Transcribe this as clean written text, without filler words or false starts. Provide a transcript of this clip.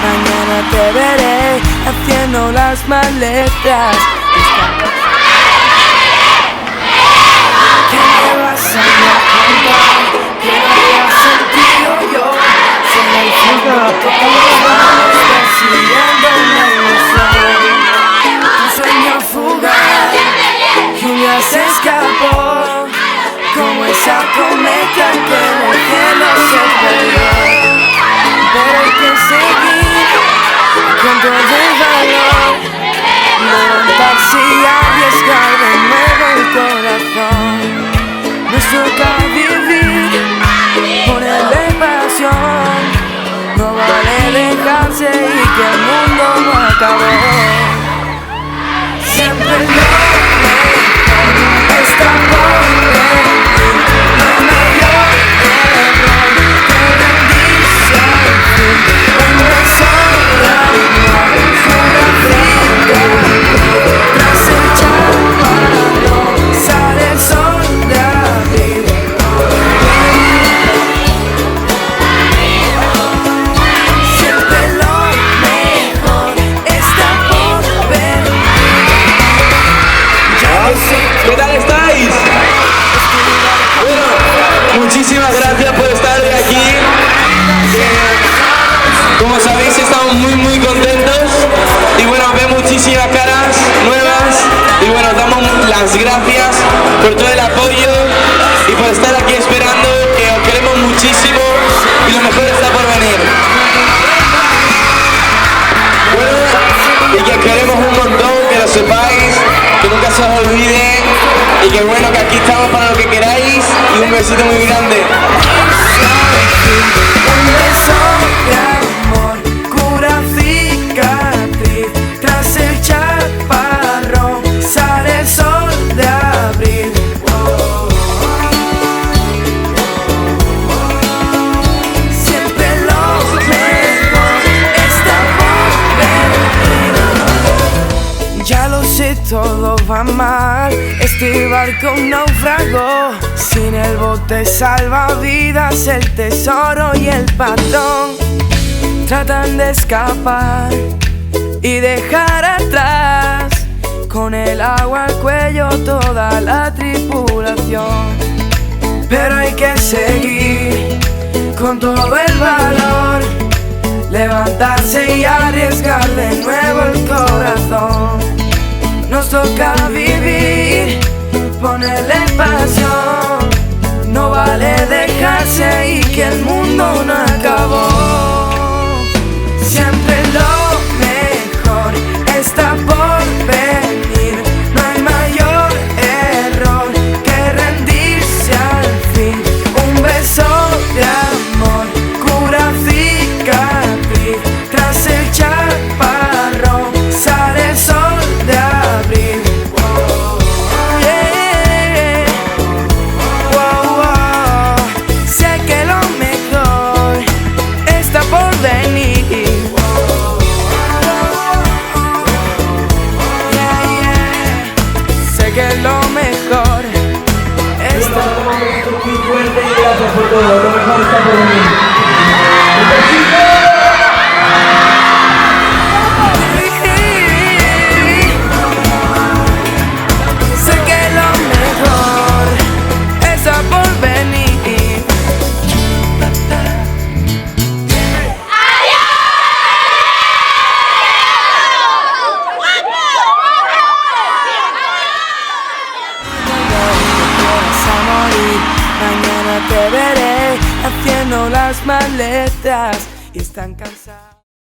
mañana te veré haciendo las maletas. ¿Qué me vas a contar? ¿Qué había sentido yo? Solo el tiempo que pasamos persiguiendo una ilusión. Un sueño fugaz que un día se escapó, como esa cometa que en el cielo se perdió. Pero hay que seguir con todo el valor, levantarse y arriesgar de nuevo el corazón. Nos toca vivir, ponerle pasión. No vale dejarse y que el mundo no acabó. Siempre lo mejor está por venir. No hay mayor error que rendirse al fin. Un beso de amor, una fría tras el chaparrón sale el sol de abril. Siempre lo mejor está por venir. ¿Qué tal estáis? Bueno, muchísimas gracias por estar de aquí. Como sabéis, estamos muy contentos y bueno, veo muchísimas caras nuevas y bueno, damos las gracias por todo el apoyo y por estar aquí esperando, que os queremos muchísimo y lo mejor está por venir. Bueno, y que os queremos un montón, que lo sepáis, que nunca se os olvide y que bueno, que aquí estamos para lo que queráis y un besito muy grande. Un beso de amor, cura cicatriz, tras el chaparrón sale el sol de abril. Siempre lo mejor está por venir. Ya lo sé, todo va mal. Este barco naufragó. Sin el bote salvavidas, el tesoro y el patrón tratan de escapar y dejar atrás con el agua al cuello toda la tripulación. Pero hay que seguir con todo el valor, levantarse y arriesgar de nuevo el corazón. Nos toca vivir, ponerle pasión. No vale dejarse y que el mundo no acabó. Siempre lo mejor está por venir. No hay mayor error que rendirse al fin. Un beso de amor, cura cicatriz, tras el chaparrón sale el sol de abril. Sé que lo mejor está por venir. Sé que lo mejor está por venir. Muy fuerte y gracias por todo, lo mejor está por venir. Sé que lo mejor está por venir. Mañana te veré haciendo las maletas y están cansados.